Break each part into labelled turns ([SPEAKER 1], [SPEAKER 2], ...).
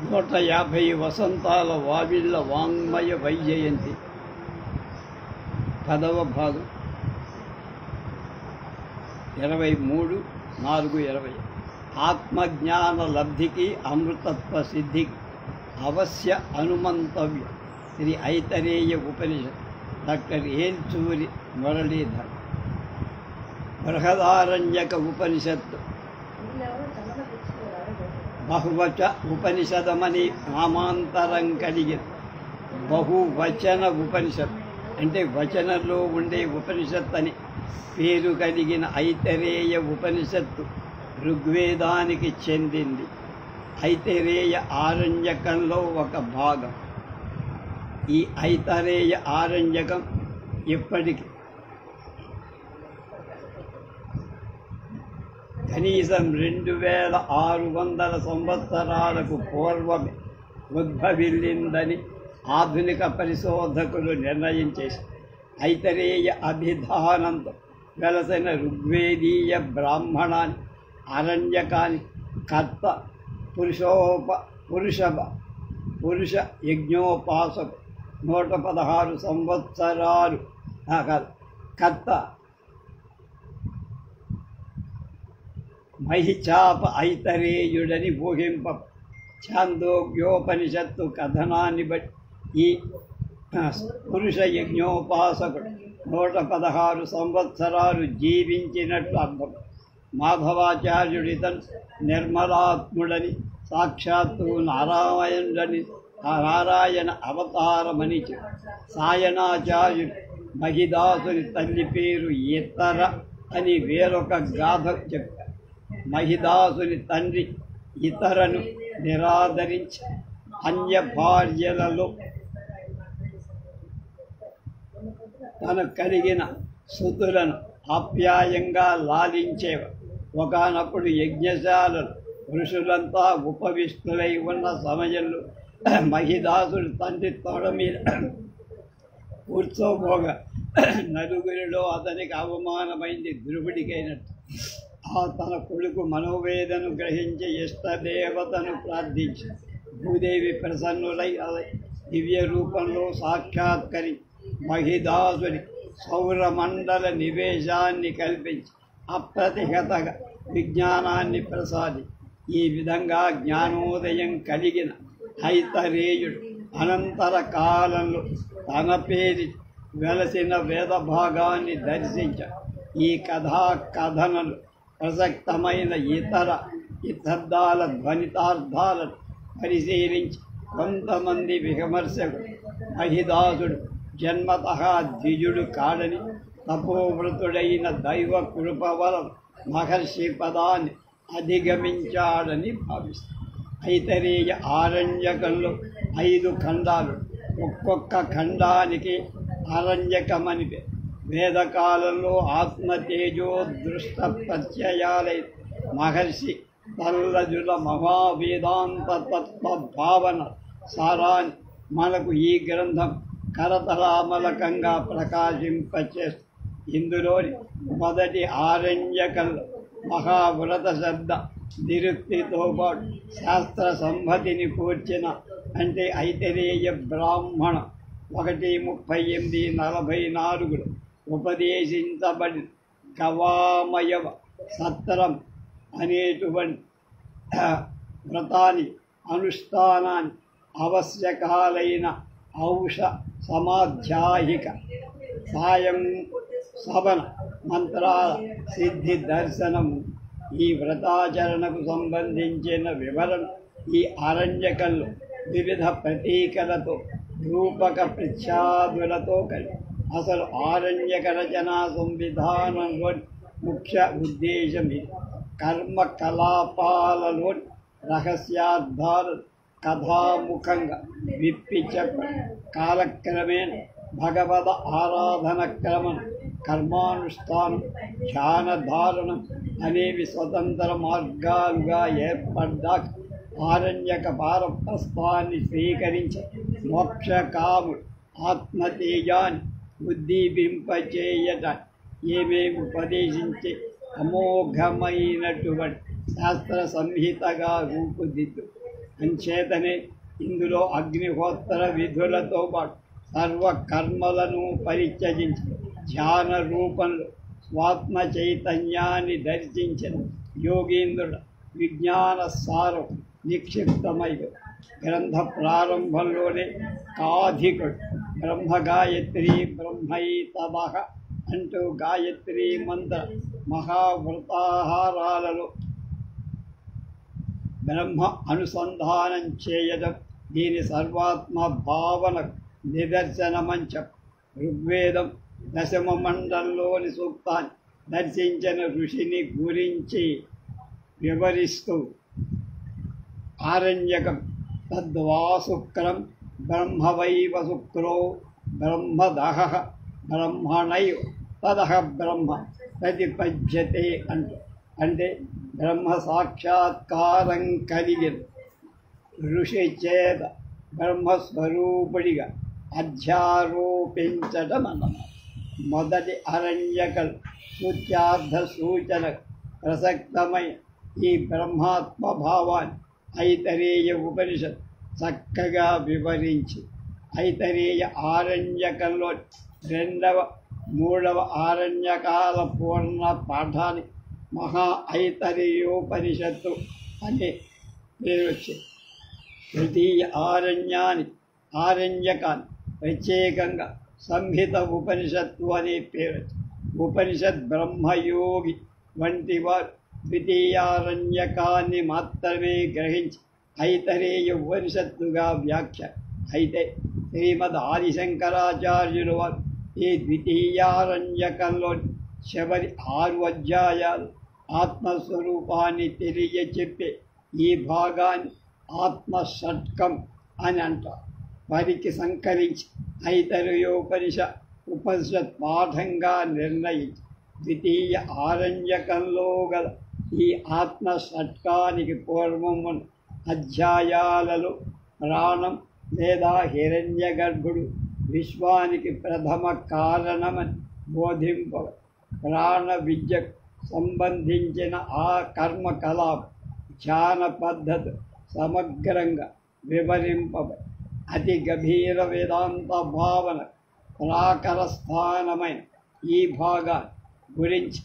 [SPEAKER 1] 150 వసంతాల వావిళ్ళ వాంగ్మయ వైజయంతి 10వ భాగం 23/4/20 ఆత్మజ్ఞాన లబ్ధికి అమృతత్వ సిద్ధికి అవశ్య అనుమంతవ్యం. శ్రీ ఐతరేయ ఉపనిషత్. డాక్టర్ ఏల్చూరి మురళీధర్. బృహదారణ్యక ఉపనిషత్తు బహువచ ఉపనిషదమని నామాంతరం కలిగింది. బహువచన ఉపనిషత్ అంటే వచనంలో ఉండే ఉపనిషత్ అని పేరు కలిగిన ఐతరేయ ఉపనిషత్తు ఋగ్వేదానికి చెందింది. ఐతరేయ ఆరణ్యకంలో ఒక భాగం. ఈ ఐతరేయ ఆరణ్యకం ఇప్పటికి కనీసం 2600 సంవత్సరాలకు పూర్వమే ఉద్భవిల్లిందని ఆధునిక పరిశోధకులు నిర్ణయం చేశారు. ఐతరేయ అభిధానంతో వెలసిన ఋగ్వేదీయ బ్రాహ్మణాన్ని అరణ్యకాని కర్త పురుష యజ్ఞోపాసకు 116 సంవత్సరాలు కర్త మహిచాప ఐతరేయుడని ఊహింప. ఛాందోగ్యోపనిషత్తు కథనాన్ని బట్టి ఈ పురుష యజ్ఞోపాసకుడు 116 సంవత్సరాలు జీవించినట్లు అర్థం. మాధవాచార్యుడితను నిర్మలాత్ముడని, సాక్షాత్తు నారాయణ అవతారమని సాయనాచార్యుడు మహిదాసుని తల్లి పేరు ఇతర అని వేరొక గాథ చెప్పారు. మహిదాసుని తండ్రి ఇతరను నిరాదరించి అన్య భార్యలలో తనకు కలిగిన సుతులను ఆప్యాయంగా లాలించేవారు. ఒకనప్పుడు యజ్ఞశాలలు ఋషులంతా ఉపవిష్టులై ఉన్న సమయంలో మహిదాసుడు తండ్రి తొడ మీద కూర్చోబోగా నలుగురిలో అతనికి అవమానమైంది ద్రువుడికైనట్టు. తన కొడుకు మనోవేదను గ్రహించి ఇష్టదేవతను ప్రార్థించి భూదేవి ప్రసన్నులై దివ్య రూపంలో సాక్షాత్కరి మహిదాసుని సౌరమండల నివేశాన్ని కల్పించి అప్రతిహతగా విజ్ఞానాన్ని ప్రసాది. ఈ విధంగా జ్ఞానోదయం కలిగిన ఐతరేయుడు అనంతర కాలంలో తన పేరి వెలసిన వేద భాగాన్ని దర్శించాడు. ఈ కథనలు ప్రసక్తమైన ఇతర శబ్దాల ధ్వనితార్థాలను పరిశీలించి కొంతమంది విమర్శకుడు మహిదాసుడు జన్మతః ద్విజుడు కాడని, తపోవృతుడైన దైవ కృప వలన మహర్షి పదాన్ని అధిగమించాడని భావిస్తారు. ఐతరేయ ఆరణ్యకంలో 5 ఖండాలు. ఒక్కొక్క ఖండానికి అరణ్యకమని పేరు. వేదకాలంలో ఆత్మతేజో దృష్ట ప్రత్యయాలై మహర్షి తల్లజుల మహావేదాంత తత్వభావన సారాన్ని మనకు ఈ గ్రంథం కరతలామలకంగా ప్రకాశింపచేస్తుంది. ఇందులోని మొదటి ఆరణ్యకంలో మహావ్రత శబ్ద నిరుక్తితో పాటు శాస్త్ర సంహతిని కూర్చిన అంటే ఐతరేయ బ్రాహ్మణ 1:38-44 ఉపదేశించబడిన గవామయవ సత్రం అనేటువంటి వ్రతాన్ని అనుష్ఠానాన్ని ఆవశ్యకాలైన ఔష సమాధ్యాయిక సాయం సవన మంత్రాల సిద్ధి దర్శనము. ఈ వ్రతాచరణకు సంబంధించిన వివరణ ఈ అరణ్యకంలో వివిధ ప్రతీకలతో రూపక ప్రఖ్యాతులతో కలిగి అసలు ఆరణ్యక రచనా సంవిధానంలోని ముఖ్య ఉద్దేశం ఇది. కర్మకలాపాలలోని రహస్యార్థాలు కథాముఖంగా విప్పి చెప్పడం, కాలక్రమేణ భగవద ఆరాధన క్రమం, కర్మానుష్ఠానం, ధ్యానధారణం అనేవి స్వతంత్ర మార్గాలుగా ఏర్పడ్డాక ఆరణ్యక పారప్రస్థాన్ని స్వీకరించి మోక్షకాముడు ఆత్మతేజాన్ని ఉద్దీపింపచేయట ఏమేమి ఉపదేశించి అమోఘమైనటువంటి శాస్త్ర సంహితగా రూపుదిద్దు. అంచేతనే ఇందులో అగ్నిహోత్ర విధులతో పాటు సర్వ కర్మలను పరిత్యజించి ధ్యాన రూపంలో స్వాత్మ చైతన్యాన్ని దర్శించిన యోగీంద్రుడు విజ్ఞాన సారం నిక్షిప్తమై గ్రంథ ప్రారంభంలోనే కాధికుడు బ్రహ్మ గాయత్రి బ్రహ్మైతదః అంటూ గాయత్రి మంత్ర మహావ్రతాహారాలలో బ్రహ్మ అనుసంధానం చేయడం దీని సర్వాత్మ భావన నిదర్శనమంచం. ఋగ్వేదం దశమ మండలంలోని సూక్తాన్ని దర్శించిన ఋషిని గురించి వివరిస్తూ ఆరణ్యకం తద్వాసుక్రం బ్రహ్మవైవ శుక్రో బ్రహ్మదహ బ్రహ్మణైవ తదహ బ్రహ్మ ప్రతిపద్యతే అంటే బ్రహ్మ సాక్షాత్కారం కలిగిన ఋషి చేత బ్రహ్మస్వరూపుడిగా అధ్యారోపించడం అన్నమాట. మొదటి అరణ్యకల్ సూత్యార్థ సూచన ప్రసక్తమైన ఈ బ్రహ్మాత్మభావాన్ని ఐతరేయ ఉపనిషత్ చక్కగా వివరించి ఐతరేయ ఆరణ్యకంలో 2వ 3వ ఆరణ్యకాల పూర్ణ పాఠాన్ని మహా ఐతరేయోపనిషత్తు అనే పేరు వచ్చింది. తృతీయ ఆరణ్యకాన్ని ప్రత్యేకంగా సంహిత ఉపనిషత్తు అనే పేరు. ఉపనిషత్ బ్రహ్మయోగి వంటి వారు ద్వితీయారణ్యకాన్ని మాత్రమే గ్రహించి ఐతరేయ ఉపనిషత్తుగా వ్యాఖ్య. అయితే శ్రీమద్ ఆదిశంకరాచార్యులు వారు ఈ ద్వితీయారణ్యకంలో చివరి 6 అధ్యాయాలు ఆత్మస్వరూపాన్ని తెలియచెప్పే ఈ భాగాన్ని ఆత్మషట్కం అని అంటారు. వారికి సంకరించి ఉపనిషత్ పాఠంగా నిర్ణయించి ద్వితీయ ఆరణ్యకంలో గల ఈ ఆత్మషట్కానికి పూర్వము అధ్యాయాలలో ప్రాణం లేదా హిరణ్య గర్భుడు విశ్వానికి ప్రథమ కారణమని బోధింపవ. ప్రాణ విద్యకు సంబంధించిన ఆ కర్మకలాప ధ్యాన పద్ధతి సమగ్రంగా వివరింపవ. అతి గభీర వేదాంత భావన ప్రాకరస్థానమైన ఈ భాగాన్ని గురించి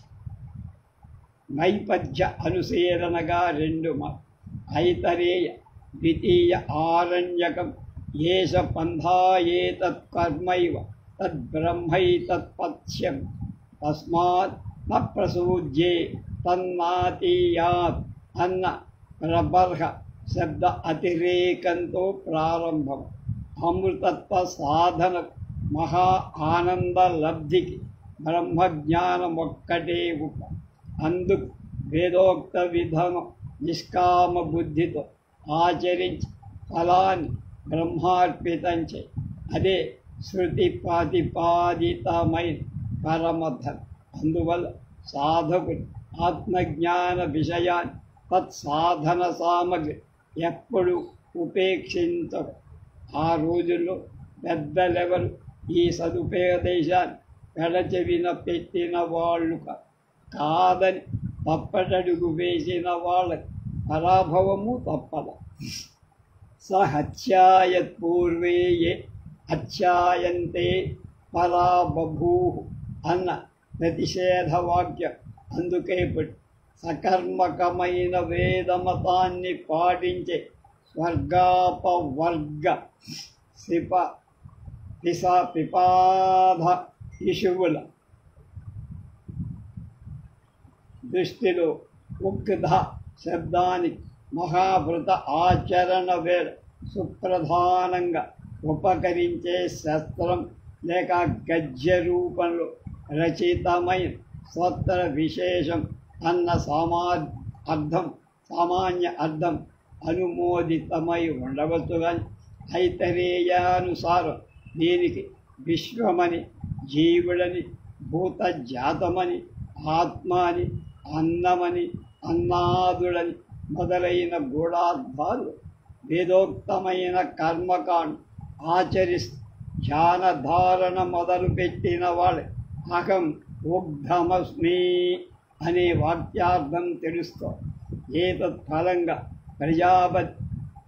[SPEAKER 1] నైపథ్య అనుశీలనగా 2 ఐతరేయ ద్వితీయ ఆరణ్యకం ఏష పంథా ఏతత్ కర్మైవ తద్బ్రహ్మైతత్పథ్యం తస్మాత్ న ప్రసూజ్యే తన్నాతీయాత్ అన్న ప్రబర్హ శబ్ద అతిరేకంతో ప్రారంభం. అమృతత్వ సాధన మహా ఆనంద లబ్ధికి బ్రహ్మజ్ఞానం ఒక్కటే ఉప. అందుకు వేదోక్త విధానం నిష్కామ బుద్ధితో ఆచరించి ఫలాన్ని బ్రహ్మార్పితం చేయి. అదే శృతి ప్రతిపాదితమైన పరమధం. అందువల్ల సాధకుడు ఆత్మజ్ఞాన విషయాన్ని తత్సాధన సామగ్రి ఎప్పుడు ఉపేక్షించరు. ఆ రోజుల్లో పెద్దలెవరు ఈ సదుపదేశాన్ని పెడచెవిన పెట్టిన వాళ్ళు కాదని తప్పటడుగు వేసిన వాళ్ళకి పరాభవము తప్పద. సహత్యాయత్ పూర్వే ఏ అత్యాయంతే పరా బభూ అన్న ప్రతిషేధవాక్యం అందుకే సకర్మకమైన వేదమతాన్ని పాటించే స్వర్గాపవర్గ పిపాధ ఇషువుల దృష్టిలో ఉగ్ధ శబ్దానికి మహాభృత ఆచరణ వేళ సుప్రధానంగా ఉపకరించే శస్త్రం లేక గద్య రూపంలో రచితమైన స్వత్ర విశేషం అన్న సామాన్య అర్థం అనుమోదితమై ఉండవచ్చు. కానీ ఐతరేయానుసారం దీనికి విశ్వమని, జీవుడని, భూతజాతమని, ఆత్మ అని, అన్నమని, అన్నాదుడని మొదలైన గూఢార్థాలు వేదోక్తమైన కర్మకాండ ఆచరిస్తూ ధ్యానధారణ మొదలుపెట్టిన వాళ్ళే అహం ఉగ్ధమస్మి అనే వాక్యార్థం తెలుస్తోంది. ఏతత్ ఫలంగా ప్రజాపతి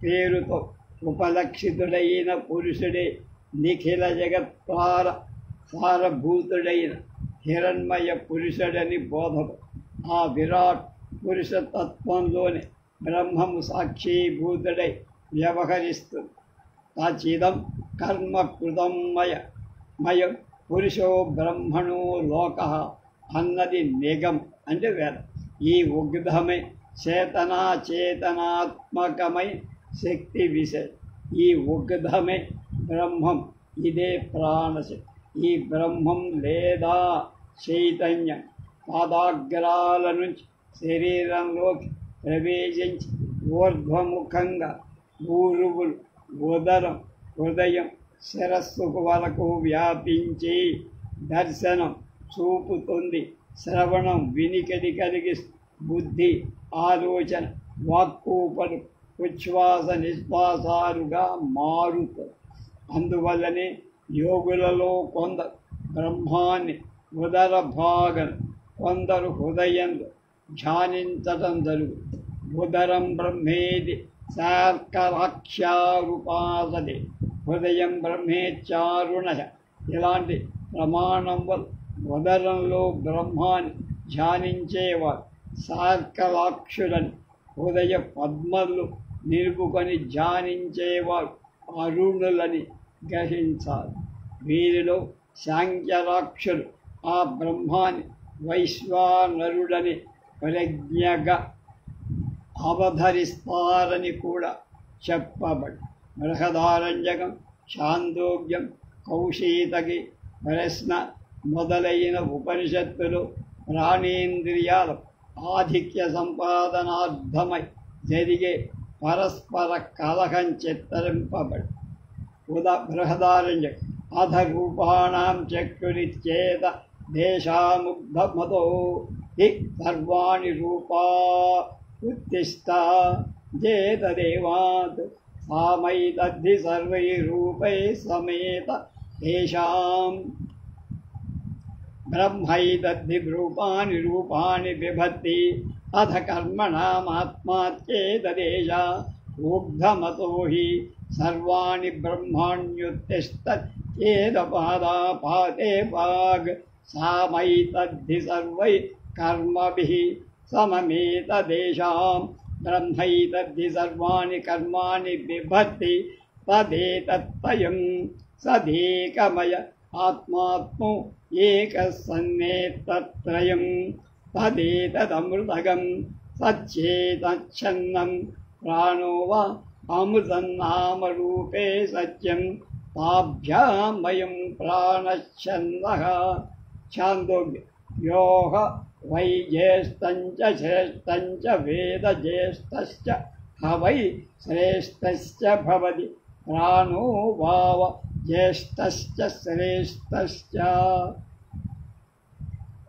[SPEAKER 1] పేరుతో ఉపలక్షితుడైన పురుషుడే నిఖిల జగత్పార సారభూతుడైన హిరణ్మయ పురుషుడని బోధకు. ఆ విరాట్ పురుషతత్వంలోనే బ్రహ్మము సాక్షీభూతుడై వ్యవహరిస్తుంది. తచిదం కర్మకృతం మయం పురుషో బ్రహ్మణో లోక అన్నది నిగం అంటే వేదం. ఈ ఉగ్ధమే చేతనాత్మకమై శక్తి విశేష. ఈ ఉగ్ధమే బ్రహ్మం, ఇదే ప్రాణశక్తి. ఈ బ్రహ్మం లేదా చైతన్యం పాదాగ్రాల నుంచి శరీరంలోకి ప్రవేశించి ఊర్ధ్వముఖంగా ఊరువులు, ఉదరం, హృదయం, శిరస్సుకు వరకు వ్యాపించి దర్శనం చూపుతుంది. శ్రవణం వినికిడి కలిగిస్తుంది. బుద్ధి, ఆలోచన, వాక్కుపలు, ఉచ్ఛ్వాస నిశ్వాసాలుగా మారుతుంది. అందువల్లనే యోగులలో కొందరు బ్రహ్మాన్ని ఉదర భాగం, కొందరు హృదయంలో ధ్యానించటం జరుగుతుంది. ఉదరం బ్రహ్మేది శార్కరాక్షారుపాసతే హృదయం బ్రహ్మేచ్చారుణ. ఇలాంటి ప్రమాణం వల్ల ఉదరంలో బ్రహ్మాన్ని ధ్యానించేవారు శార్కరాక్షులని, హృదయ పద్మలు నిలుపుకొని ధ్యానించేవారు అరుణులని గ్రహించాలి. వీరిలో సాంఖ్యరాక్షులు ఆ బ్రహ్మాన్ని వైశ్వానరుడని ప్రజ్ఞగా అవధరిస్తారని కూడా చెప్పబడి. బృహదారణ్యకం, ఛాందోగ్యం, కౌశీతకి, ప్రశ్న మొదలైన ఉపనిషత్తులు ప్రాణేంద్రియాల ఆధిక్య సంపాదనార్థమై జరిగే పరస్పర కలహం చిత్తరింపబడి. బృహదారణ్యకం అధ రూపాణం చక్షురిచ్చేత దేశాముగ్ధమతో హి సర్వాణి రూపా ఉత్తిష్ట చేతదేవాత్ సామైతద్ధి సర్వైరూపై సమేత తేషాం బ్రహ్మైతద్ధి రూపాని బిభత్తి అథ కర్మణామాత్మాచ్చేతదేశ ఊగ్ధమతో హి సర్వాణి బ్రహ్మాణ్యుత్తిష్టేదపాదాపాతే వాగ్ సామైతద్ధి సర్వై కర్మభిః సమమేతదేశాం బ్రహ్మైతద్ధి సర్వాణి కర్మాణి బిభత్తి తదేతత్వయం సదేకమయ ఆత్మాత్మో ఏకసన్నేతత్రయం తదేతదమృతగం సచ్చేతచ్ఛన్నం ప్రాణో వా అమృతన్నామరూపే సత్యం తాభ్యామయం ప్రాణశ్చందః. ఛాందోగ్యం యోః వై జ్యేష్ఠంచ శ్రేష్ఠంచ వేద జ్యేష్ఠశ్చ హవై శ్రేష్ఠశ్చ భవతి ప్రాణో వావ జ్యేష్ఠశ్చ శ్రేష్ఠశ్చ.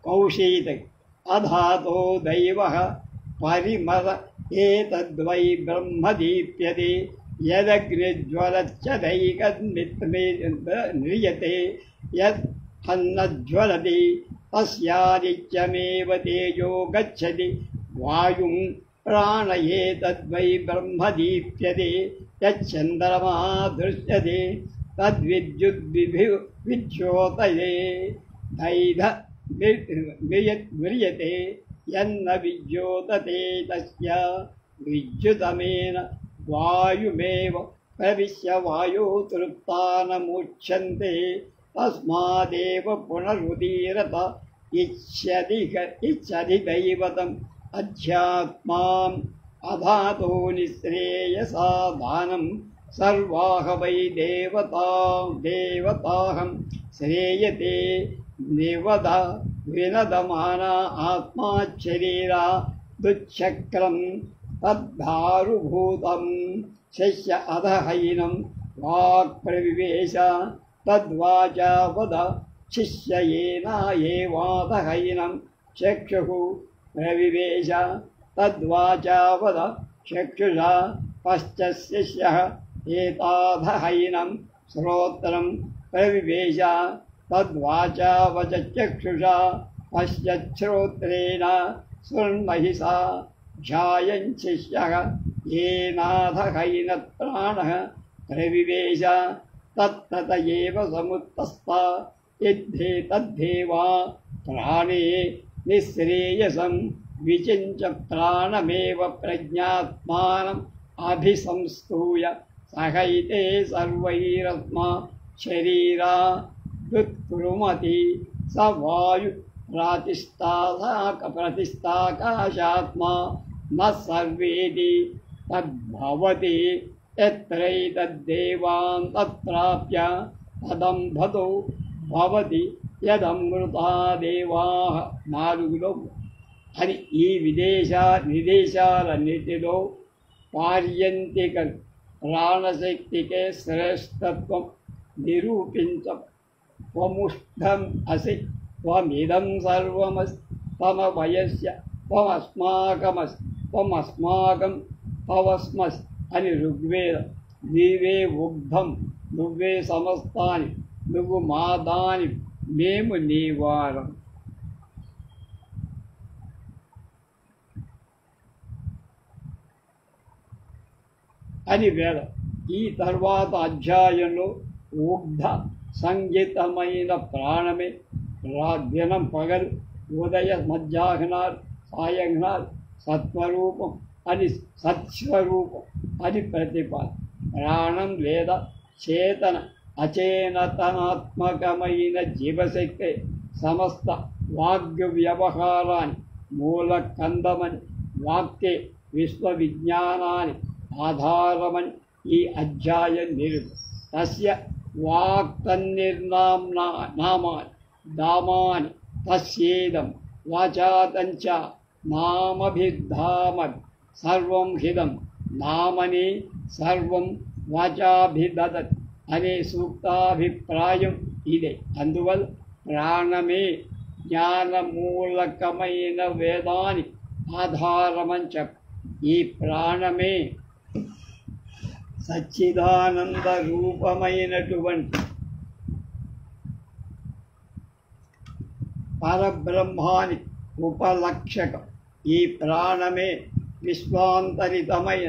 [SPEAKER 1] కౌశీతకి అధాతో దైవః పరిమళ ఏతద్వై బ్రహ్మ దీప్యతే యదగ్నిజ్వలచ్చదైకన్నిత్యతే యద్ అన్నజ్వలతి తస్యాదిత్యమేవ తేజో గచ్చతి వాయుం ప్రాణ ఏతద్వై బ్రహ్మ దీప్యతే యచ్చంద్రమా దృశ్యతే తద్విద్యుద్విద్యోతయే దైధ మ్రియతే యన్న విద్యోతతే తస్య విద్యుతమేన వాయుమేవ ప్రవిశ్య వాయో తృప్తానముచ్యంతే తస్మాదేవ పునరుదీరత ఇచ్చది దైవతం అధ్యాత్మాం అధాతో నిశ్రేయసాధానం సర్వాహ వై దేవతాహం శ్రేయతే వినదమానా ఆత్మాశరీరా దుశ్చక్రం తద్ధారుభూతం శస్య అధహైనం వాక్ ప్రవివేశ తద్వాచా వద శిష్యేనా ఏవాధహైనం చక్షుః ప్రవివేశ తద్వాచా వద చక్షుషా పశ్చశిష్యః ఏతాధహైనం శ్రోత్రం ప్రవివేశ తద్వాచా వచ చక్షుషా పశ్యశ్రోత్రేణ శృణ్మహిషా ధ్యాయం శిష్యః येनाथहैन प्राणः प्रविवेश तत्तत एव समुत्तस्ता यद्धे तद्धेवा प्राणे निःश्रेयसं विचिन्त्य प्राणमेव प्रज्ञात्मानम् अभिसंस्तूय सहैते सर्वैरत्मा शरीरा दुत्कुर्मति स वायु प्रतिष्ठाकाशात्मा न सर्वेति तद्भवति यत्रैतद्देवान् तत्प्राप्य तदम्भतो भवति यदमृता देवाः నాలుగులో అని ఈ విదేశాలన్నిటిలో పార్యంతిక ప్రాణశక్తికే శ్రేష్టత్వం నిరూపించముష్టం అసి త్వమిదం సర్వమస్ తమవయస్య త్వమస్మాకం తవస్మస్ అని ఋగ్వేదం. నీవే ఉగ్ధం, నువ్వే సమస్తాని, నువ్వు మా దాని, మేము నీ వారం. అని వేదం. ఈ తర్వాత అధ్యాయంలో ఉగ్ధ సంగీతమైన ప్రాణమే దినం పగలు, ఉదయ మధ్యాహ్నాలు, సాయంఘ్నాలు సత్వరూపం అని సత్స్వరూపం అని ప్రతిపాదన. ప్రాణం లేదా చేతన అచేతనాత్మకమైన జీవశక్తి సమస్త వాగ్య వ్యవహారాన్ని మూల కందమని, వాక్యే విశ్వవిజ్ఞానాన్ని ఆధారమని ఈ అధ్యాయం నిరుపు. తస్య వాక్తన్నిర్నామాని దామాని తస్యేదం వాచాతంచ నామభిధామది సర్వం హిదం నామని సర్వం వాచాభిదదత్ అనే సూక్తాభిప్రాయం ఇదే. అందువల్ల ప్రాణమే జ్ఞానమూలకమైన వేదానికి ఆధారమని చెప్ప. ఈ ప్రాణమే సచ్చిదానంద రూపమైనటువంటి పరబ్రహ్మాని ఉపలక్షకం. ఈ ప్రాణమే విశ్వాంతరితమైన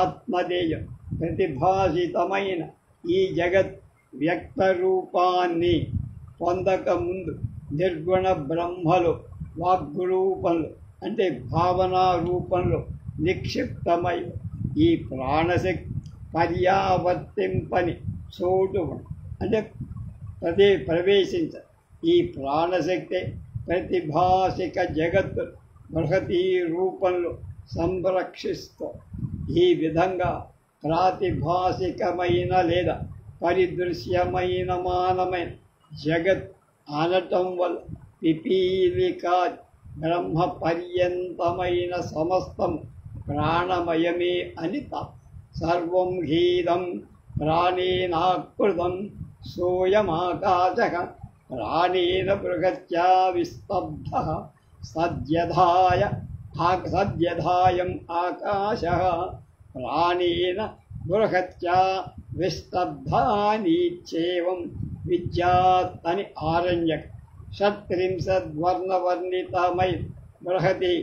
[SPEAKER 1] ఆత్మదేయం ప్రతిభాసితమైన ఈ జగత్ వ్యక్త రూపాన్ని పొందకముందు నిర్గుణ బ్రహ్మలో వాగ్రూపంలో అంటే భావనా రూపంలో నిక్షిప్తమై ఈ ప్రాణశక్తి పర్యావర్తింపని చోటు అంటే ప్రవేశించ. ఈ ప్రాణశక్తి ప్రతిభాసిక జగత్తు బృహతీ రూపంలో సంరక్షిస్తూ ఈ విధంగా ప్రాతిభాసికమైన లేదా పరిదృశ్యమైన మానమైన జగత్ అనటం వల్ల పిపీలికా బ్రహ్మ పర్యంతమైన సమస్తం ప్రాణమయమే అని తప్ప. సర్వం హీదం ప్రాణేనాకృతం సోయమాకాశః ప్రాణేన బృహత్యా విస్తబ్ధః సద్యథాయం ఆకాశః ప్రాణేన బృహత్యా విస్తబ్ధానీచ్చేవం విద్యాత్ అని ఆరణ్యక్. షట్త్రింశద్వర్ణవర్ణితమై బృహతి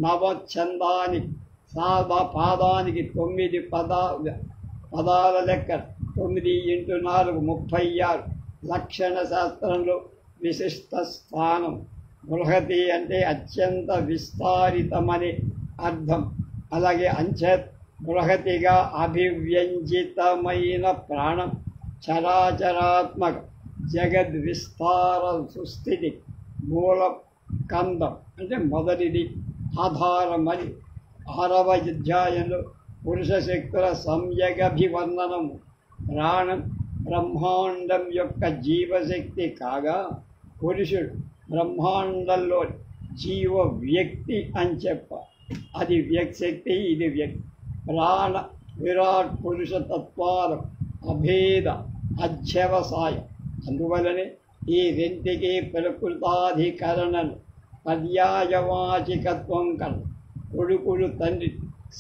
[SPEAKER 1] నవఛందాని పాదానికి 9 పదాల లెక్క 9 × 4 36. లక్షణ శాస్త్రంలో విశిష్ట స్థానం. బృహతి అంటే అత్యంత విస్తారితమని అర్థం. అలాగే అంచేత్ బృహతిగా అభివ్యంజితమైన ప్రాణం చరాచరాత్మక జగద్విస్తార సుస్థితి మూల కందం అంటే మొదటిది ఆధారమని 6వ అధ్యాయంలో పురుష శక్తుల సంయగభివర్ణనము. ప్రాణం బ్రహ్మాండం యొక్క జీవశక్తి కాగా పురుషుడు బ్రహ్మాండంలో జీవ వ్యక్తి అని చెప్ప. అది వ్యక్శక్తి, ఇది వ్యక్తి. ప్రాణ విరాట్ పురుషతత్వాల అభేద అధ్యవసాయం. అందువలనే ఈ రెంటికి ప్రకృతాధికరణను పర్యాయవాచికత్వం కల. కొడుకుడు తండ్రి,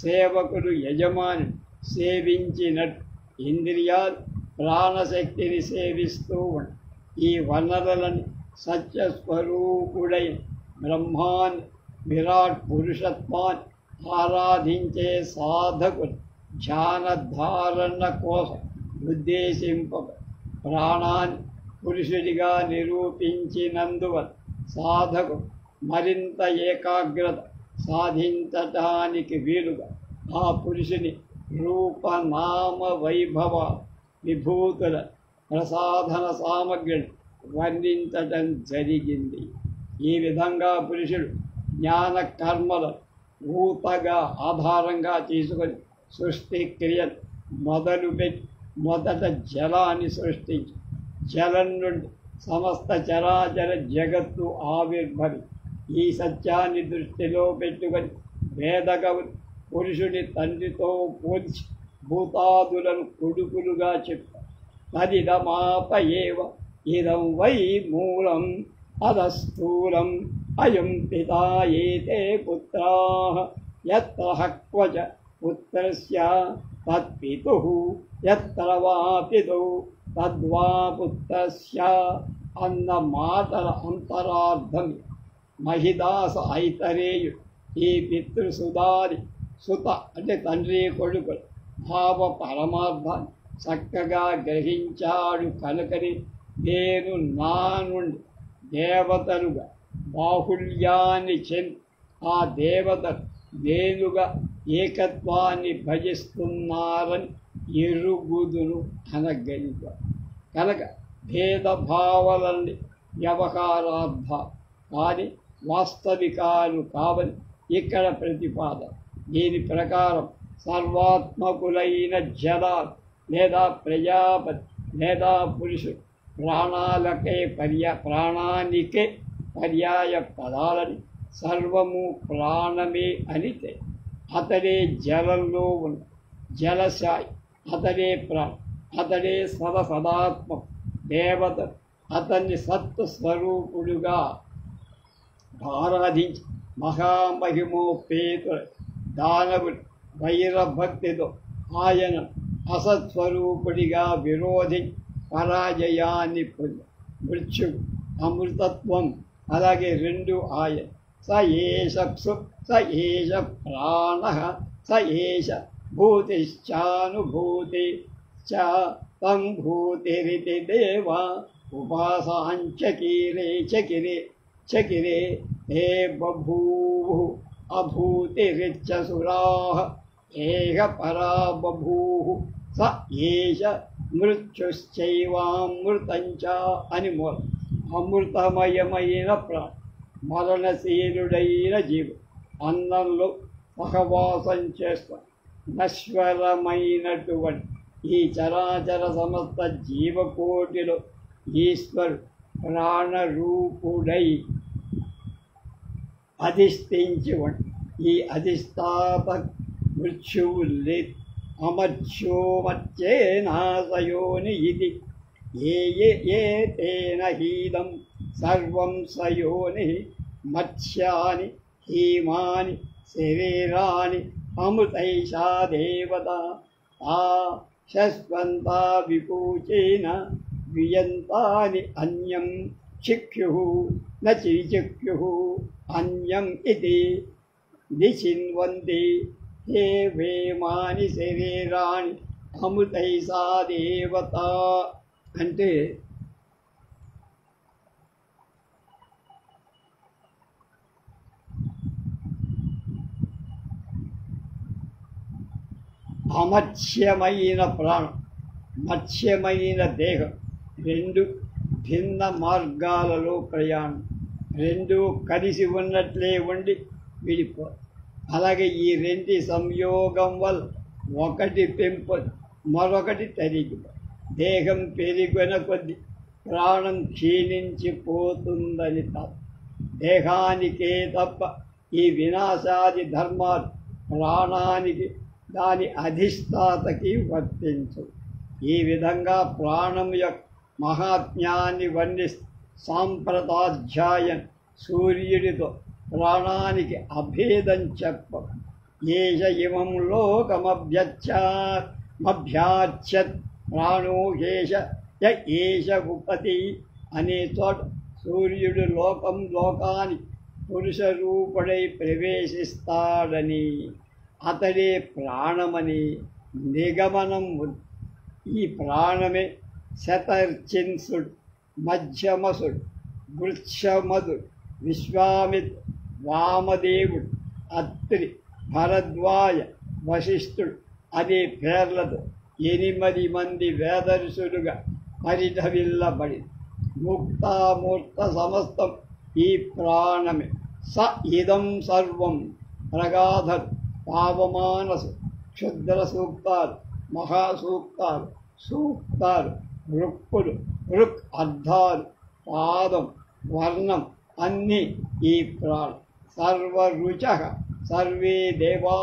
[SPEAKER 1] సేవకుడు యజమాని సేవించినట్టు ఇంద్రియాలు ప్రాణశక్తిని సేవిస్తూ ఉంటాయి. ఈ వనరులను సత్యస్వరూపుడైన బ్రహ్మాన్ విరాట్ పురుషత్వాన్ని ఆరాధించే సాధకులు ధ్యానధారణ కోసం ఉద్దేశింపక ప్రాణాన్ని పురుషుడిగా నిరూపించినందువల్ల సాధకు మరింత ఏకాగ్రత సాధించటానికి వీలుగా ఆ పురుషుని రూపనామ వైభవ విభూతుల ప్రసాధన సామగ్రిని వర్ణించటం జరిగింది. ఈ విధంగా పురుషుడు జ్ఞాన కర్మల ఊతగా ఆధారంగా తీసుకొని సృష్టి క్రియలు మొదలుపెట్టి మొదట జలాన్ని సృష్టించి జలం నుండి సమస్త చరాచర జగత్తు ఆవిర్భవి. ఈ సత్యాన్ని దృష్టిలో పెట్టుకొని వేదకవులు పురుషుడి తండ్రితో పోల్చి భూతాదులను కొడుకులుగా చెప్పారు. తదిదమాప ఏవ ఇదం వై మూలం అధస్థూలం అయం పితా ఏతే పుత్రాః యత్ర హక్వచ పుత్రస్య తత్పితుః యత్ర వా పితుః తద్వా పుత్రస్య అన్న మాటల అంతరార్థం. మహిదాస ఐతరేయుడు ఈ పితృసుధారి సుత అంటే తండ్రి కొడుకులు భావ పరమార్థాన్ని చక్కగా గ్రహించాడు కనుకని నేను నా నుండి దేవతలుగా బాహుళ్యాన్ని చెంది ఆ దేవతలు నేనుగా ఏకత్వాన్ని భజిస్తున్నారని ఎరుగుదును అనగలిగారు. కనుక భేదభావాలని వ్యవహారార్థ కానీ వాస్తవికాలు కావని ఇక్కడ ప్రతిపాదన. దీని ప్రకారం సర్వాత్మకులైన జలాలు లేదా ప్రజాపతి లేదా పురుషుడు ప్రాణానికే పర్యాయ పదాలని సర్వము ప్రాణమే అనితే అతడే జలంలో ఉన్న జలశాయి, అతడే ప్రాణం, అతడే సదాత్మ దేవత. అతన్ని సత్స్వరూపుడుగా ఆరాధించి మహామహిమోపేతుడు దానవుడు వైరభక్తితో ఆయన అసత్స్వరూపుడిగా విరోధి పరాజయాన్ని పొంది మృత్యువు అమృతత్వం అలాగే రెండు ఆయన స ఏష ప్రాణ స ఏష భూతిశ్చానుభూతి తం భూతిరితి దేవ ఉపాసాంచకిరే చకిరే హే బభూవు అభూతిరిచ్చసురాః ఏహ పరా బభూః స ఏష మృత్యుశ్చైవామృతంచ అని మూల. అమృతమయమైన ప్రాణ మరణశీలుడైన జీవుడు అన్నంలో సహవాసం చేస్తాడు. నశ్వరమైనటువంటి ఈ చరాచర సమస్త జీవకోటిలో ఈశ్వరుడు ప్రాణరూపుడై అధిష్ఠించి ఈ అధిష్టాపక మృత్యువు లేదు. అమర్త్యోమర్చేనాశయోని ఇది ఏ తేన హీదం సర్వం సయోని మత్స్యాని హీమాని శరీరాని అమృతైషా దేవత ఆ శస్వంతా విపూచేన వియంతాని అన్యం చిక్ష్యుః న చిక్ష్యుః అన్యం ఇది నిచిన్వంతి హే వేమాని శరీరాణి అమృతైషా దేవత. అంటే అమత్స్యమైన ప్రాణం మత్స్యమైన దేహం రెండు భిన్న మార్గాలలో ప్రయాణం, రెండు కలిసి ఉన్నట్లే ఉండి విడిపో. అలాగే ఈ రెండి సంయోగం వల్ల ఒకటి పెంపు మరొకటి తరిగి దేహం పెరిగిన కొద్ది ప్రాణం క్షీణించిపోతుందని తప్ప దేహానికే తప్ప ఈ వినాశాది ధర్మాలు ప్రాణానికి దాని అధిష్టాతకి వర్తించు. ఈ విధంగా ప్రాణం యొక్క మహాత్మ్యాన్ని వర్ణిస్తూ సాంప్రతాధ్యాయం సూర్యుడితో ప్రాణానికి అభేదం చెప్ప ఏష ఇమం లోకమభ్యర్చ్యత్ ప్రాణో ఏష ఉపతి అనే చోట సూర్యుడు లోకాన్ని పురుష రూపుడై ప్రవేశిస్తాడని, అతడే ప్రాణమని నిగమనం ఉంది. ఈ ప్రాణమే శతర్చిన్సుడు, మధ్యమసుడు, వృక్షమధుడు, విశ్వామిత్రుడు, వామదేవుడు, అత్రి, భరద్వాజ, వశిష్ఠుడు అనే పేర్లతో 8 మంది వేదర్శులుగా పరిఢవిల్లబడి ముక్తామూర్త సమస్తం ఈ ప్రాణమే. స ఇదం సర్వం ప్రగాధలు, పావమానసు, క్షుద్ర సూక్తాలు, మహాసూక్తాలు, సూక్తాలు, రుక్కులు, రుక్ అర్థాలు, పాదం, వర్ణం అన్నీ ఈ ప్రాణం. సర్వరుచ సర్వే దేవా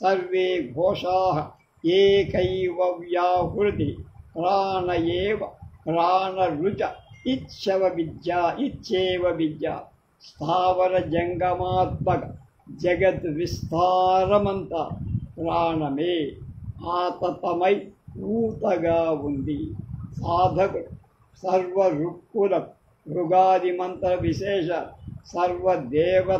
[SPEAKER 1] సర్వే ఘోషా ఏకైవ వ్యాహృతి ప్రాణ ఏవ ప్రాణరుచ ఇచ్చేవ విద్య స్థావర జంగమాత్మక జగత్ విస్తారమంతా ప్రాణమే ఆతతమై ఊతగా ఉంది. సాధకుడు సర్వరుక్కుల మృగాది మంత్ర విశేష సర్వదేవతానీకాని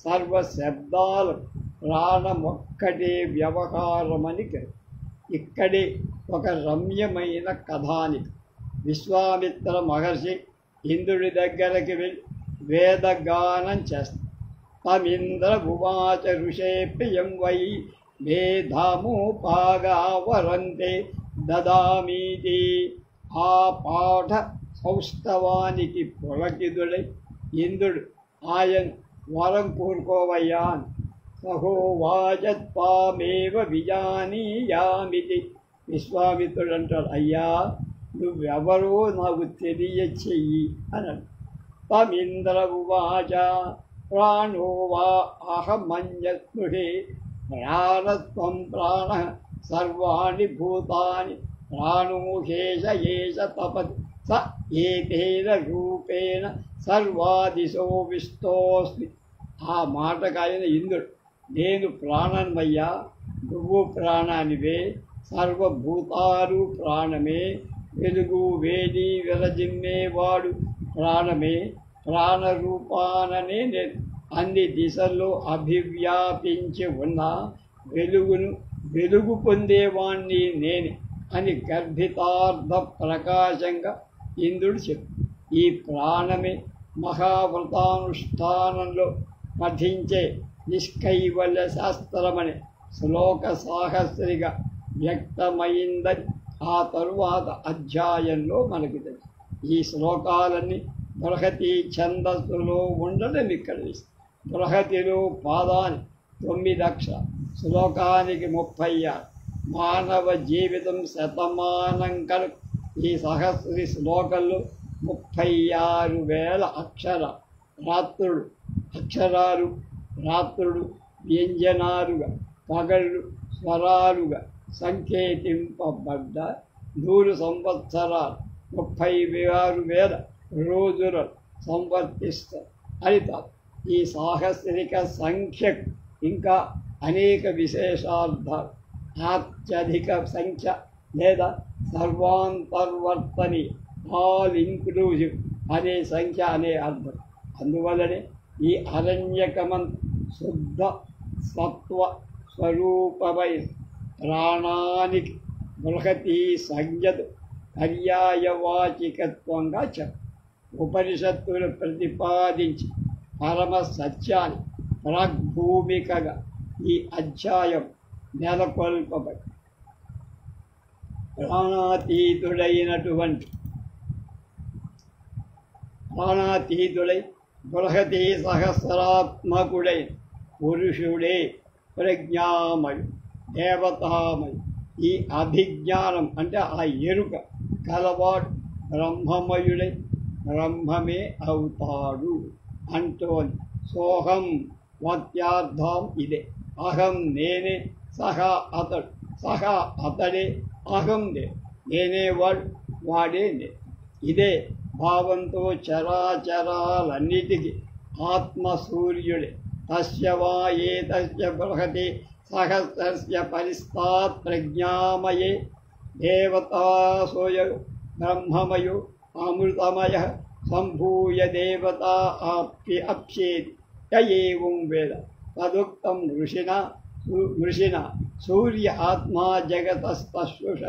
[SPEAKER 1] సర్వశబ్దాలు ప్రాణమొక్కటే వ్యవహారమని. ఇక్కడే ఒక రమ్యమైన కథానిక. విశ్వామిత్ర మహర్షి ఇంద్రుడి దగ్గరికి వెళ్ళి వేదగానం చేస్తారు. తమింద్ర ఉవాచ ఋషే ప్రియం వై మేధాముపాగావరంతే దదామీతి. ఆ పాఠ సౌష్ఠవానికి పులకితుడై ఇంద్రుడు ఆయన వరం కోరుకోవయ్యా. సహోవాచత్వామేవ విజానీయామితి. విశ్వామిత్రుడు అంటాడు, అయ్యా నువ్వెవరో నాకు తెలియచెయ్యి అన్నాడు. తమింద్ర ఉవాచ ప్రాణో వా అహమన్యస్పృహే ప్రాణత్వం ప్రాణ సర్వాణి భూతాని ప్రాణోహేష ఏష తపతి స ఏతేన రూపేణ సర్వాదిశో విష్టోస్మి. ఆ మాటకు ఆయన ఇంద్రుడు, నేను ప్రాణమయ్యా, నువ్వు ప్రాణానివే, సర్వభూతాలు ప్రాణమే, వెలుగు వేడి విరజిమ్మేవాడు ప్రాణమే, ప్రాణరూపాననే నేను అన్ని దిశల్లో అభివ్యాపించి ఉన్న వెలుగు పొందేవాణ్ణి నేనే అని గర్భితార్థ ప్రకాశంగా ఇంద్రుడు చెప్పు. ఈ ప్రాణమే మహావ్రతానుష్ఠానంలో పఠించే నిష్కైవల్య శాస్త్రమనే శ్లోక సాహస్రిగా వ్యక్తమైందని ఆ తరువాత అధ్యాయంలో మనకు తెలుసు. ఈ శ్లోకాలన్నీ బృహతి ఛందస్సులో ఉండడం ఇక్కడ ఇస్తుంది. బృహతిలో పాదాన్ని 9 అక్షరాలు, శ్లోకానికి 36. మానవ జీవితం శతమానం కనుక ఈ సహస్రి శ్లోకంలో 36,000 అక్షరాలు. రాత్రుడు వ్యంజనాలుగా, పగళ్ళు స్వరాలుగా సంకేతింపబడ్డ 100 సంవత్సరాలు 36,000 రోజులను సంవర్తిస్తారు అని తాను. ఈ సాహస్రిక సంఖ్యకు ఇంకా అనేక విశేషార్థాలు. అత్యధిక సంఖ్య లేదా సర్వాంతర్వర్తని, ఆల్ ఇంక్లూజివ్ అనే సంఖ్య అనే అర్థం. అందువల్లనే ఈ అరణ్యకమం శుద్ధ సత్వ స్వరూపమైన ప్రాణానికి బృహతి సంజ్ఞతో పర్యాయవాచికత్వంగా చెప్పు. ఉపనిషత్తులు ప్రతిపాదించి పరమ సత్యాన్ని ప్రాగ్భూమికగా ఈ అధ్యాయం నెలకొల్పబడి ప్రాణాతీతుడై బృహతి సహస్రాత్మకుడైన పురుషుడే ప్రజ్ఞామయు, దేవతామయు. ఈ అభిజ్ఞానం అంటే ఆ ఎరుక కలవాడు బ్రహ్మమయుడై బ్రహ్మమే అవుతాడు అంటోని. సోహం వాక్యార్థం ఇదే. అహం నేనే, సహా అతడు, సహా అతడే, అహం నేనే వాడు, వాడే నే. ఇదే భావంతో చరాచరాలన్నిటికీ ఆత్మసూర్యుడే. తస్య వా ఏతస్య బృహతి సహస్రస్య పరిస్తాత్ ప్రజ్ఞామయే దేవతాసోయ బ్రహ్మమయో అమృతమయ సంభూయ దేవత అప్యేది య ఏవం వేద తదుక్తం ఋషిణ సూర్య ఆత్మా జగతస్తశ్రుష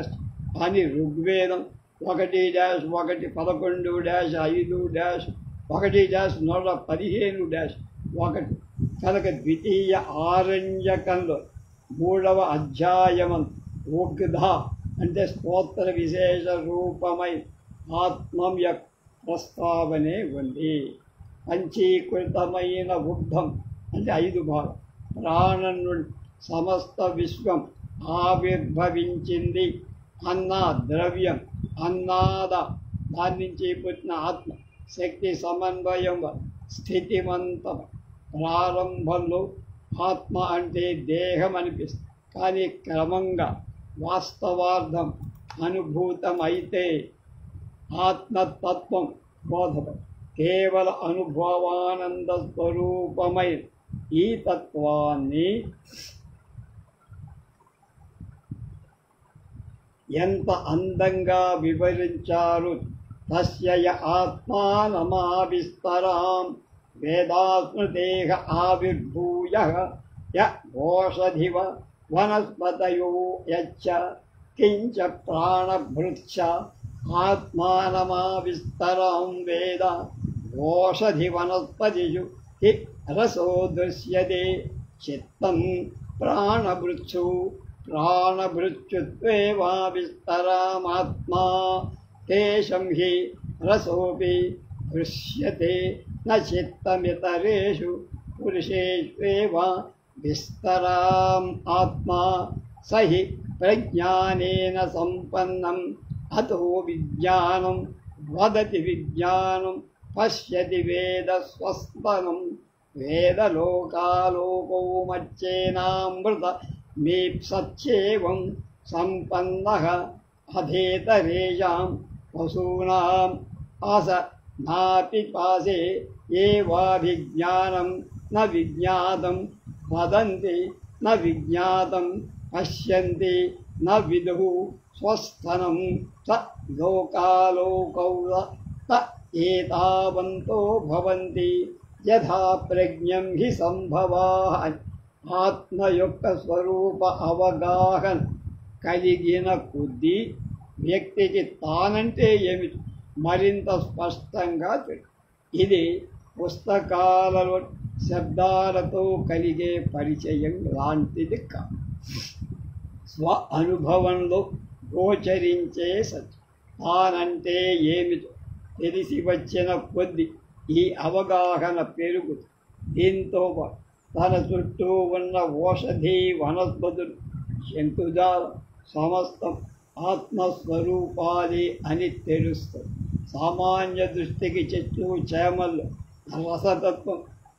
[SPEAKER 1] అని ఋగ్వేదం 1-1-5-1-115-1 కనుక ద్వితీయ ఆరణ్యకంలో 3వ అధ్యాయమంత ఉగ్ధ అంటే స్తోత్ర విశేష రూపమై ఆత్మం యొక్క ప్రస్తావనే ఉంది. పంచీకృతమైన ఉగ్ధం అంటే 5 భాగం ప్రాణం నుండి సమస్త విశ్వం ఆవిర్భవించింది. అన్న ద్రవ్యం, అన్నాద దాని నుంచి పుట్టిన ఆత్మ శక్తి సమన్వయం స్థితిమంతం. ప్రారంభంలో ఆత్మ అంటే దేహం అనిపిస్తుంది, కానీ క్రమంగా వాస్తవార్థం అనుభూతం అయితే ఆత్మతత్వం బోధపడు. కేవల అనుభవానంద స్వరూపమైన ఈ తత్వాన్ని ఎంత అందంగా వివరించారు. తస్య ఆత్మానమావిస్తరాం వేదాస్మృతేహ ఆవిర్భూయ య ఓషధివ వనస్పతయో యచ్చ కించ ప్రాణభృత్స ఆత్మానమావిస్తరాం వేద ఓషధి వనస్పతిషు హి రసో దృశ్యతే చిత్తం ప్రాణభృత్సు ప్రాణభృత్యుత్వేవావిస్తరామాత్మా తేషం హి రసోపి దృశ్యతే న చిత్తమితరేషు పురుషేష్వేవ విస్తరాం ఆత్మా స హి ప్రజ్ఞానేన సంపన్నం అతో విజ్ఞానం వదతి విజ్ఞానం పశ్యతి వేద స్వస్థనం వేదలోకాలోకో మచ్చేనామృత మీప్సచ్చేవం సంపన్నః అధేతరేషాం వసూనాం అస నాపిపాసే ఏవాభిజ్ఞానం న విజ్ఞాతం వదంతి న విజ్ఞాతం పశ్యంతి న విదుః స్వస్థనం స లోకాలోకౌ త ఏతావంతో భవంతి యథా ప్రజ్ఞం హి సంభవాః. ఆత్మ యొక్క స్వరూప అవగాహన కలిగిన కొద్దీ వ్యక్తికి తానంటే ఏమిటి మరింత స్పష్టంగా తెలుసు. ఇది పుస్తకాలలో శబ్దాలతో కలిగే పరిచయం లాంటిది కాదు. స్వ అనుభవంలో గోచరించే సత్యం తానంటే ఏమిటో తెలిసి వచ్చిన కొద్ది ఈ అవగాహన పెరుగుతుంది. దీంతో తన చుట్టూ ఉన్న ఓషధి వనస్పతులు జంతుజాలం సమస్తం ఆత్మస్వరూపాలి అని తెలుస్తుంది. సామాన్య దృష్టికి చెట్లు చేమల్లో రసతత్వం,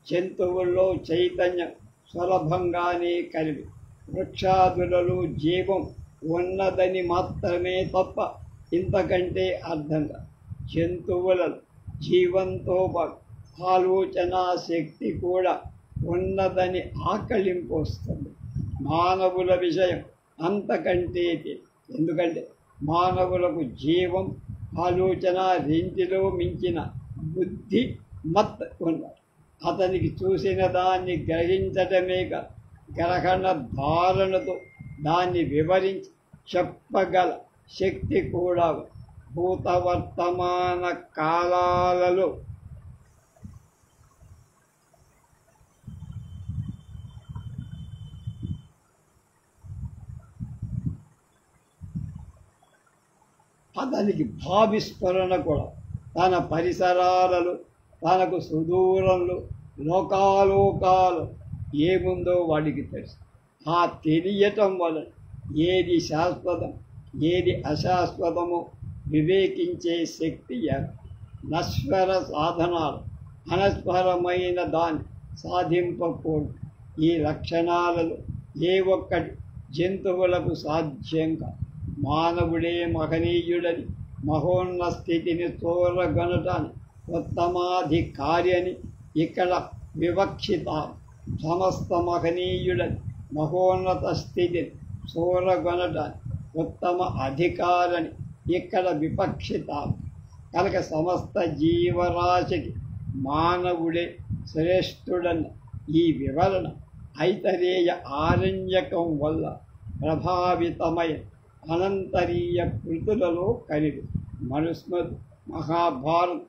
[SPEAKER 1] జంతువుల్లో చైతన్యం సులభంగానే కలిగి, వృక్షాదులలో జీవం ఉన్నదని మాత్రమే తప్ప ఇంతకంటే అర్థంగా జంతువులలో జీవంతో పాటు ఆలోచనా శక్తి కూడా ఉన్నదని ఆకలింపు వస్తుంది. మానవుల విషయం అంతకంటే ఎందుకంటే మానవులకు జీవం ఆలోచన రెంటిలో మించిన బుద్ధి మత్ ఉన్నారు. అతనికి చూసిన దాన్ని గ్రహించటమే గ్రహణ ధారణతో దాన్ని వివరించి చెప్పగల శక్తి కూడా భూతవర్తమాన కాలాలలో అతనికి భావిస్మరణ కూడా తన పరిసరాలలో తనకు సుదూరంలో లోకాలోకాలు ఏముందో వాడికి తెలుసు. ఆ తెలియటం వలన ఏది శాశ్వతం ఏది అశాశ్వతమో వివేకించే శక్తి నశ్వర సాధనాలు అనస్వరమైన దాన్ని సాధింపకూడదు. ఈ లక్షణాలలో ఏ ఒక్కటి జంతువులకు సాధ్యం కాదు. మానవుడే మహనీయుడని మహోన్నత స్థితిని చూరగొనటాన్ని ఉత్తమాధికారి అని ఇక్కడ వివక్షిత. సమస్త మహనీయుడని మహోన్నత స్థితిని చూరగొనటాన్ని ఉత్తమ అధికారని ఇక్కడ విపక్షిత. కనుక సమస్త జీవరాశికి మానవుడే శ్రేష్ఠుడన్న ఈ వివరణ ఐతరేయ ఆరణ్యకం వల్ల ప్రభావితమైన అనంతరీయ కృతులలో కలిగి మనుస్మృతి, మహాభారత్,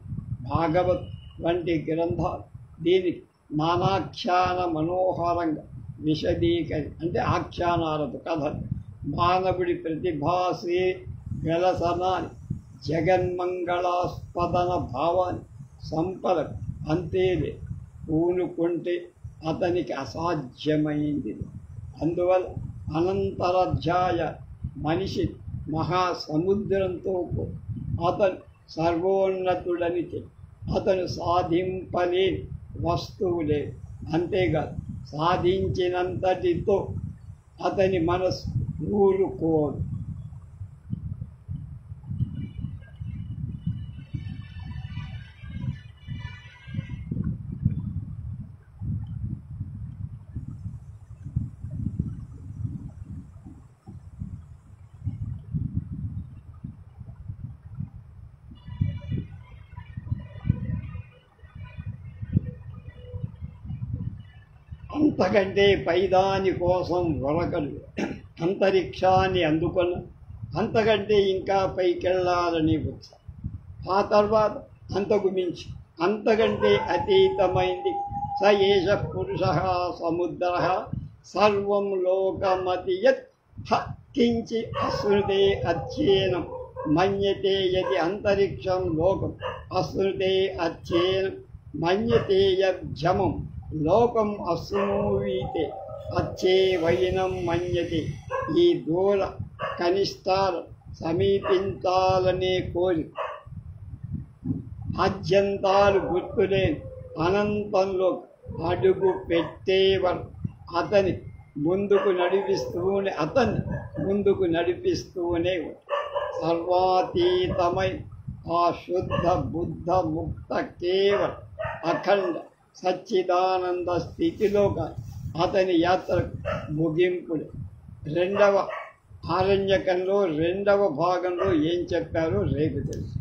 [SPEAKER 1] భాగవత్ వంటి గ్రంథాలు దీనికి నానాఖ్యాన మనోహరంగా అంటే ఆఖ్యానాలతో కథలు మానవుడి ప్రతిభాసే విలసనాన్ని, జగన్మంగళాస్పదన భావాన్ని, సంపద అంతేలే పూనుకుంటే అతనికి అసాధ్యమైంది. అందువల్ల అనంతరాధ్యాయ మనిషి మహాసముద్రంతో అతను సర్వోన్నతుడని అతను సాధింపలేని వస్తువులే. అంతేకాదు సాధించినంతటితో అతని మనసు ఊరుకోదు. అంతకంటే పైదాని కోసం వరకలు అంతరిక్షాన్ని అందుకొన అంతకంటే ఇంకా పైకెళ్ళాలని ఉత్సాహం. ఆ తర్వాత అంతకు మించి అంతకంటే అతీతమైంది స ఏష పురుష సముద్ర సర్వం లోకమతి యత్ కించి అశ్నుతే అచ్యేనం మన్యతే యది అంతరిక్షం లోకం అశ్నుతే అచ్యేనం మన్యతే యజ్జమం లోకం అశ్నూవీతే అచ్చే వైనం మన్యతే. ఈ దూర కనిష్టాలు సమీపించాలనే కోరి ఆద్యంతాలు గుర్తులేని అనంతంలో అడుగు పెట్టేవారు అతన్ని ముందుకు నడిపిస్తూనే సర్వాతీతమై ఆ శుద్ధ బుద్ధ ముక్త కేవల అఖండ సచ్చిదానంద స్థితిలో అతని యాత్రకు ముగింపుడు. రెండవ ఆరణ్యకంలో రెండవ భాగంలో ఏం చెప్పారో రేపు తెలుసు.